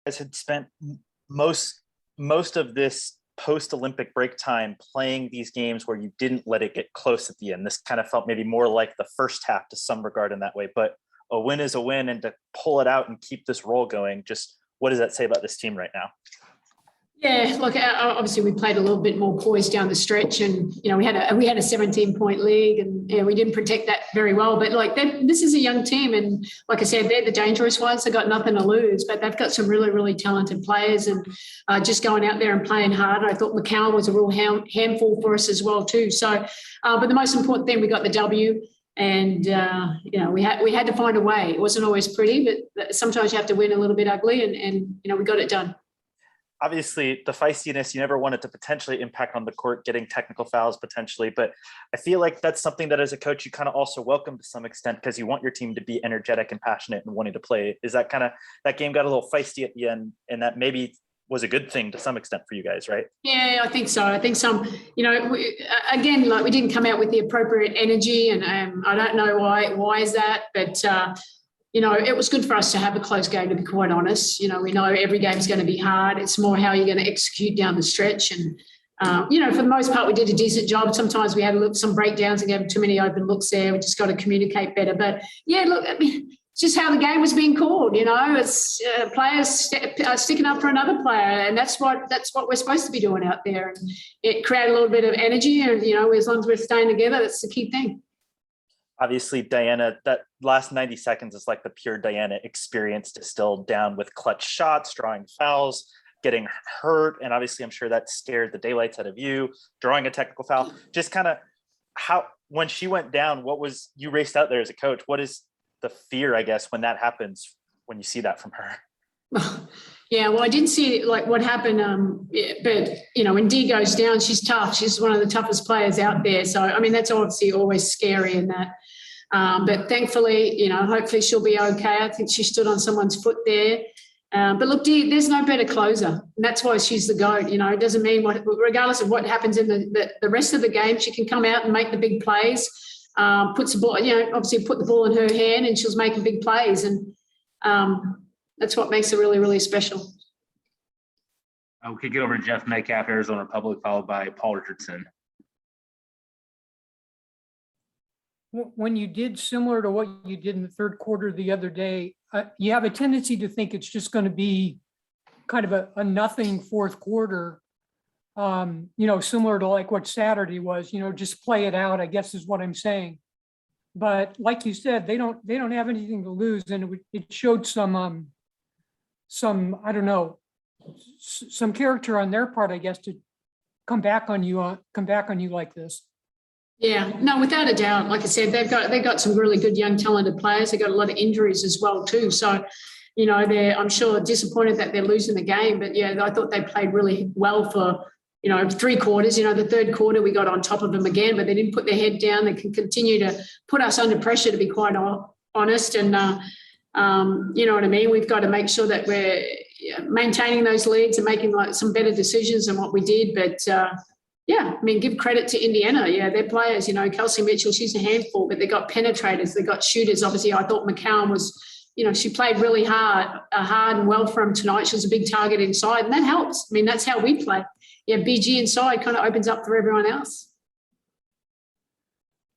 guys had spent most of this post-Olympic break time playing these games where you didn't let it get close at the end. This kind of felt maybe more like the first half to some regard in that way, but a win is a win, and to pull it out and keep this roll going, just what does that say about this team right now? Yeah, look, obviously we played a little bit more poised down the stretch, and we had a 17-point league, and we didn't protect that very well. But this is a young team, and like I said, they're the dangerous ones. They've got nothing to lose, but they've got some really, really talented players, and just going out there and playing hard. I thought McCowan was a real handful for us as well too. So, but the most important thing, we got the W. And we had to find a way. It wasn't always pretty, but sometimes you have to win a little bit ugly, and we got it done. Obviously, the feistiness, you never want it to potentially impact on the court, getting technical fouls potentially. But I feel like that's something that as a coach, you kind of also welcome to some extent, because you want your team to be energetic and passionate and wanting to play. Is that that game got a little feisty at the end, and that maybe was a good thing to some extent for you guys, right? Yeah, I think so. I think we didn't come out with the appropriate energy, and I don't know why is that, but it was good for us to have a close game, to be quite honest. We know every game's going to be hard. It's more how you're going to execute down the stretch. And, for the most part, we did a decent job. Sometimes we had some breakdowns and gave too many open looks there. We just got to communicate better. But, yeah, look, it's just how the game was being called. It's players sticking up for another player, and that's what we're supposed to be doing out there. And it created a little bit of energy, and, as long as we're staying together, that's the key thing. Obviously, Diana, that last 90 seconds is like the pure Diana experience distilled down, with clutch shots, drawing fouls, getting hurt. And obviously, I'm sure that scared the daylights out of you, drawing a technical foul. Just kind of when she went down, you raced out there as a coach. What is the fear, I guess, when that happens, when you see that from her? Yeah, well, I didn't see what happened, but when Dee goes down, she's tough. She's one of the toughest players out there. So, that's obviously always scary in that. But thankfully, hopefully she'll be okay. I think she stood on someone's foot there. But look, Dee, there's no better closer, and that's why she's the GOAT. It doesn't mean regardless of what happens in the rest of the game, she can come out and make the big plays. Puts the ball, obviously put the ball in her hand, and she's making big plays, and that's what makes it really, really special. We'll kick it over to Jeff Metcalf, Arizona Republic, followed by Paul Richardson. When you did similar to what you did in the third quarter the other day, you have a tendency to think it's just going to be kind of a nothing fourth quarter, similar to like what Saturday was, just play it out, I guess is what I'm saying. But like you said, they don't have anything to lose, and it showed some I don't know, some character on their part, I guess, to come back on you like this. Yeah, no, without a doubt. Like I said, they've got some really good young talented players. They've got a lot of injuries as well too. So, they're, I'm sure, disappointed that they're losing the game. But yeah, I thought they played really well for 3 quarters. The third quarter we got on top of them again, but they didn't put their head down. They can continue to put us under pressure, to be quite honest. And you know what I mean? We've got to make sure that we're maintaining those leads and making some better decisions than what we did. But yeah, give credit to Indiana. Yeah, their players, Kelsey Mitchell, she's a handful, but they got penetrators, they got shooters. Obviously, I thought McCowan was, she played really hard and well for him tonight. She was a big target inside, and that helps. That's how we play. Yeah, BG inside kind of opens up for everyone else.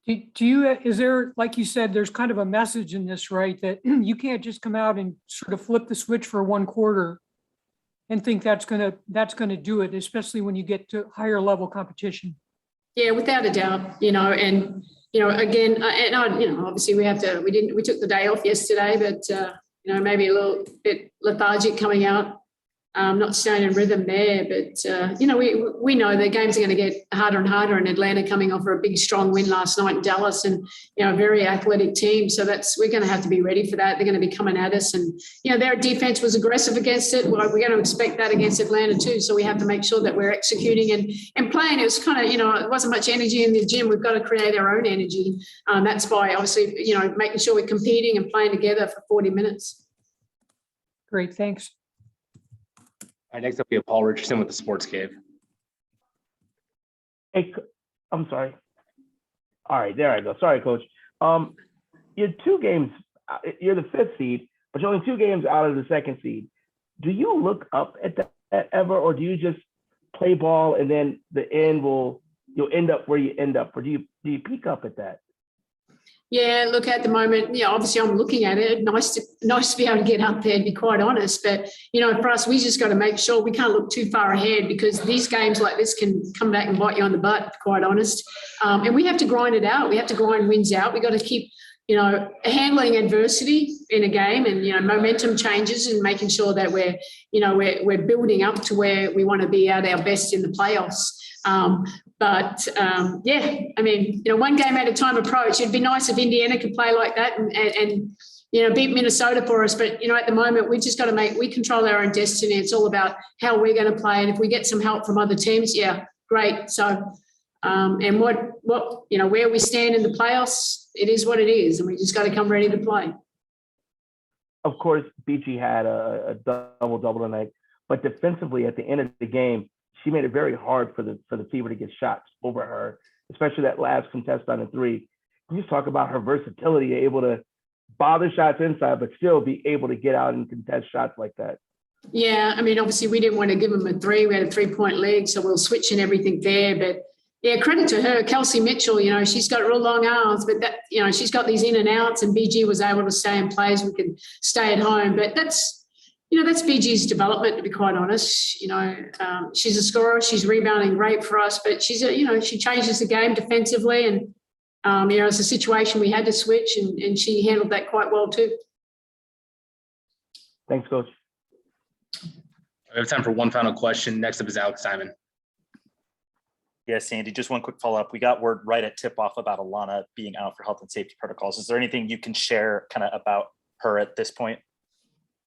Is there, like you said, there's kind of a message in this, right? That you can't just come out and sort of flip the switch for one quarter and think that's gonna do it, especially when you get to higher level competition. Yeah, without a doubt, and again, and obviously we took the day off yesterday, but maybe a little bit lethargic coming out. Not staying in rhythm there, but we know the games are going to get harder and harder. And Atlanta coming off a big strong win last night in Dallas, and a very athletic team. So we're going to have to be ready for that. They're going to be coming at us, and their defense was aggressive against it. Well, we're going to expect that against Atlanta too. So we have to make sure that we're executing and playing. It was kind of it wasn't much energy in the gym. We've got to create our own energy. That's by obviously making sure we're competing and playing together for 40 minutes. Great, thanks. All right, next up we have Paul Richardson with the Sports Cave. Hey, I'm sorry. All right, there I go. Sorry, Coach. You're 2 games. You're the 5th seed, but you're only 2 games out of the 2nd seed. do you look up at that ever, or do you just play ball and then you'll end up where you end up, or do you peek up at that? Yeah, look, at the moment, obviously I'm looking at it. Nice to be able to get up there, to be quite honest. But, for us, we just got to make sure we can't look too far ahead, because these games like this can come back and bite you on the butt, to be quite honest. And we have to grind it out. We have to grind wins out. We got to keep, handling adversity in a game, and, momentum changes, and making sure that we're building up to where we want to be at our best in the playoffs. One game at a time approach. It'd be nice if Indiana could play like that and beat Minnesota for us. But, at the moment, we just got to we control our own destiny. It's all about how we're going to play. And if we get some help from other teams, yeah, great. So, and where we stand in the playoffs, it is what it is. And we just got to come ready to play. Of course, BG had a double tonight, but defensively at the end of the game, she made it very hard for the Fever to get shots over her, especially that last contest on the three. Can you just talk about her versatility, able to bother shots inside, but still be able to get out and contest shots like that? Yeah, obviously we didn't want to give them a three. We had a 3-point lead, so we'll switch and everything there. But yeah, credit to her, Kelsey Mitchell. She's got real long arms, but that she's got these in and outs, and BG was able to stay in plays. We could stay at home, but that's BG's development, to be quite honest. She's a scorer. She's rebounding great for us, but she changes the game defensively. And, it's a situation we had to switch, and she handled that quite well too. Thanks, Coach. We have time for one final question. Next up is Alex Simon. Yes, Sandy, just one quick follow-up. We got word right at tip-off about Alana being out for health and safety protocols. Is there anything you can share kind of about her at this point?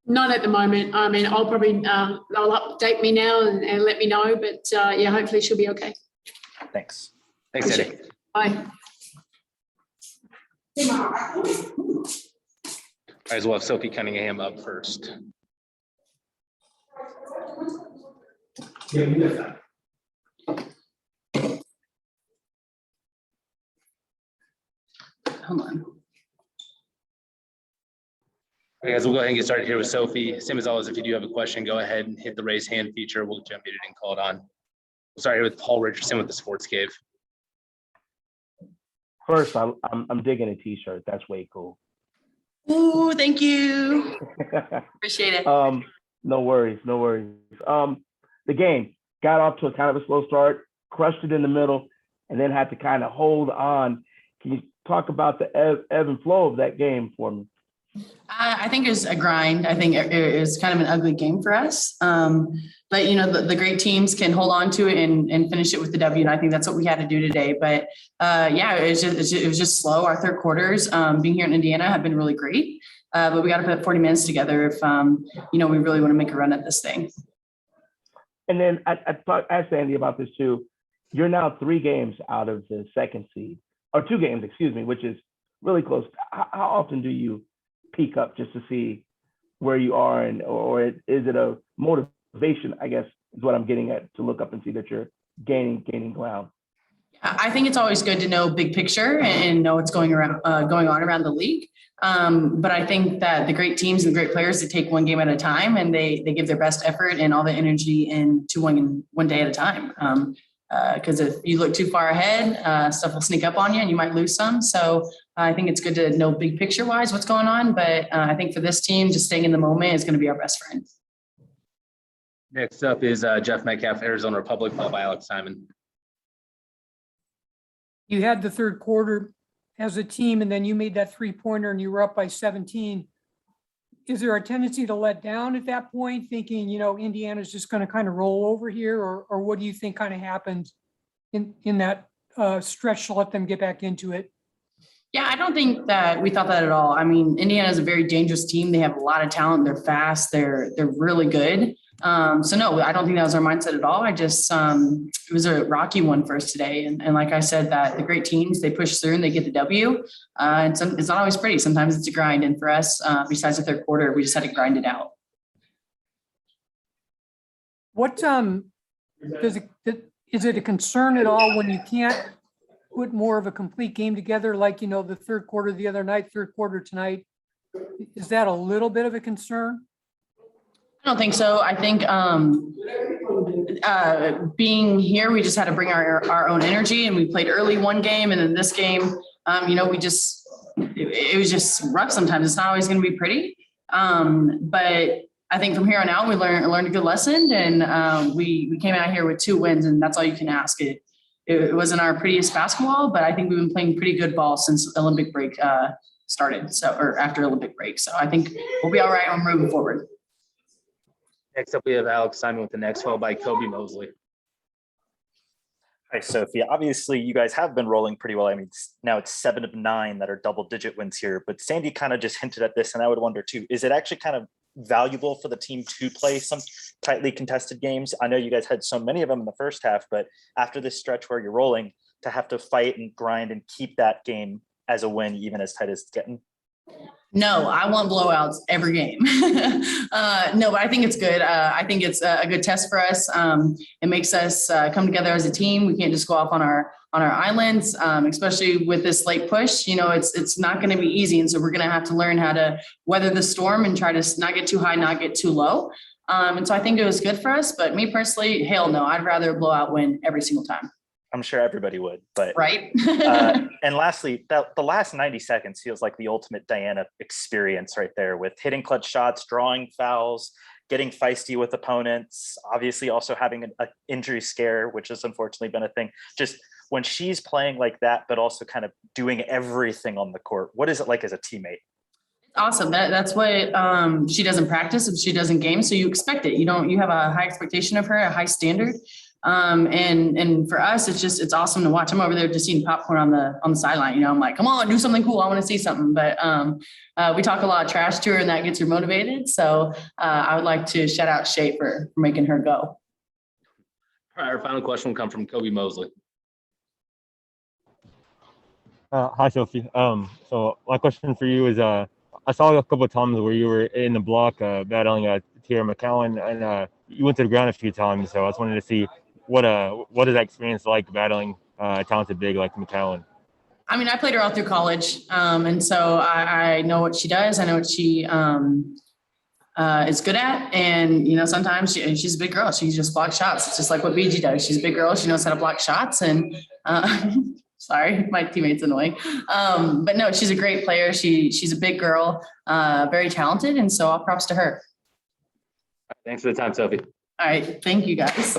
Not at the moment. I'll probably they'll update me now and let me know. But hopefully she'll be okay. Thanks. Thanks, Sandy. Bye. All right, so we'll have Sophie Cunningham up first. Hold on. Okay, guys, we'll go ahead and get started here with Sophie. Same as always, if you do have a question, go ahead and hit the raise hand feature. We'll get you unmuted and called on. We'll start here with Paul Richardson with the Sports Cave. First, I'm digging a t-shirt. That's way cool. Ooh, thank you. Appreciate it. No worries. The game got off to a kind of a slow start, crushed it in the middle, and then had to kind of hold on. Can you talk about the ebb and flow of that game for me? I think it was a grind. I think it was kind of an ugly game for us. But, the great teams can hold on to it and finish it with the W. And I think that's what we had to do today. But it was just slow. Our third quarters being here in Indiana have been really great. But we got to put 40 minutes together if, we really want to make a run at this thing. And then I asked Andy about this too. You're now 3 games out of the second seed, or 2 games, which is really close. How often do you peek up just to see where you are, or is it a motivation, I guess, is what I'm getting at, to look up and see that you're gaining ground? I think it's always good to know big picture and know what's going on around the league. But I think that the great teams and the great players, they take one game at a time, and they give their best effort and all the energy into one day at a time. Because if you look too far ahead, stuff will sneak up on you and you might lose some. So I think it's good to know big picture wise what's going on. But I think for this team, just staying in the moment is going to be our best friend. Next up is Jeff Metcalf, Arizona Republic, followed by Alex Simon. You had the third quarter as a team, and then you made that 3-pointer and you were up by 17. Is there a tendency to let down at that point, thinking, Indiana's just going to kind of roll over here, or what do you think kind of happened in that stretch to let them get back into it? Yeah, I don't think that we thought that at all. I mean, Indiana is a very dangerous team. They have a lot of talent. They're fast. They're really good. So no, I don't think that was our mindset at all. I just, it was a rocky one for us today. And like I said, that the great teams, they push through and they get the W. And it's not always pretty. Sometimes it's a grind. And for us, besides the third quarter, we just had to grind it out. What, is it a concern at all when you can't put more of a complete game together? Like, the third quarter the other night, third quarter tonight, is that a little bit of a concern? I don't think so. I think being here, we just had to bring our own energy, and we played early one game, and then this game, we just it was just rough sometimes. It's not always going to be pretty, but I think from here on out, we learned a good lesson, and we came out here with 2 wins, and that's all you can ask. It wasn't our prettiest basketball, but I think we've been playing pretty good ball since Olympic break started. Or after Olympic break. So I think we'll be all right on moving forward. Next up, we have Alex Simon with the next, followed by Kobe Mosley. Hi, Sophie. Obviously, you guys have been rolling pretty well. I mean, now it's 7 of 9 that are double-digit wins here. But Sandy kind of just hinted at this, and I would wonder too: is it actually kind of valuable for the team to play some tightly contested games? I know you guys had so many of them in the first half, but after this stretch where you're rolling, to have to fight and grind and keep that game as a win, even as tight as it's getting. No, I want blowouts every game. No, but I think it's good. I think it's a good test for us. It makes us come together as a team. We can't just go off on our islands, especially with this late push. It's not going to be easy, and so we're going to have to learn how to weather the storm and try to not get too high, not get too low. And so I think it was good for us. But me personally, hell no, I'd rather a blowout win every single time. I'm sure everybody would, but right. And lastly, the last 90 seconds feels like the ultimate Diana experience right there, with hitting clutch shots, drawing fouls, getting feisty with opponents, obviously also having an injury scare, which has unfortunately been a thing. Just when she's playing like that, but also kind of doing everything on the court, what is it like as a teammate? Awesome. That's what she does in practice and she does in games. So you expect it. You have a high expectation of her, a high standard. And for us, it's awesome to watch. I'm over there just eating popcorn on the sideline. I'm like, come on, do something cool. I want to see something. But we talk a lot of trash to her, and that gets her motivated. So I would like to shout out Shay for making her go. All right, our final question will come from Kobe Mosley. Hi, Sophie. So my question for you is, I saw a couple of times where you were in the block battling Tierra McCowan, and you went to the ground a few times. So I was wanting to see what is that experience like battling a talented big like McCowan? I mean, I played her all through college, and so I know what she does. I know what she is good at, and sometimes she's a big girl. She just blocks shots. It's just like what BG does. She's a big girl. She knows how to block shots, and sorry, my teammate's annoying. But no, she's a great player. She's a big girl, very talented, and so all props to her. Thanks for the time, Sophie. All right, thank you guys.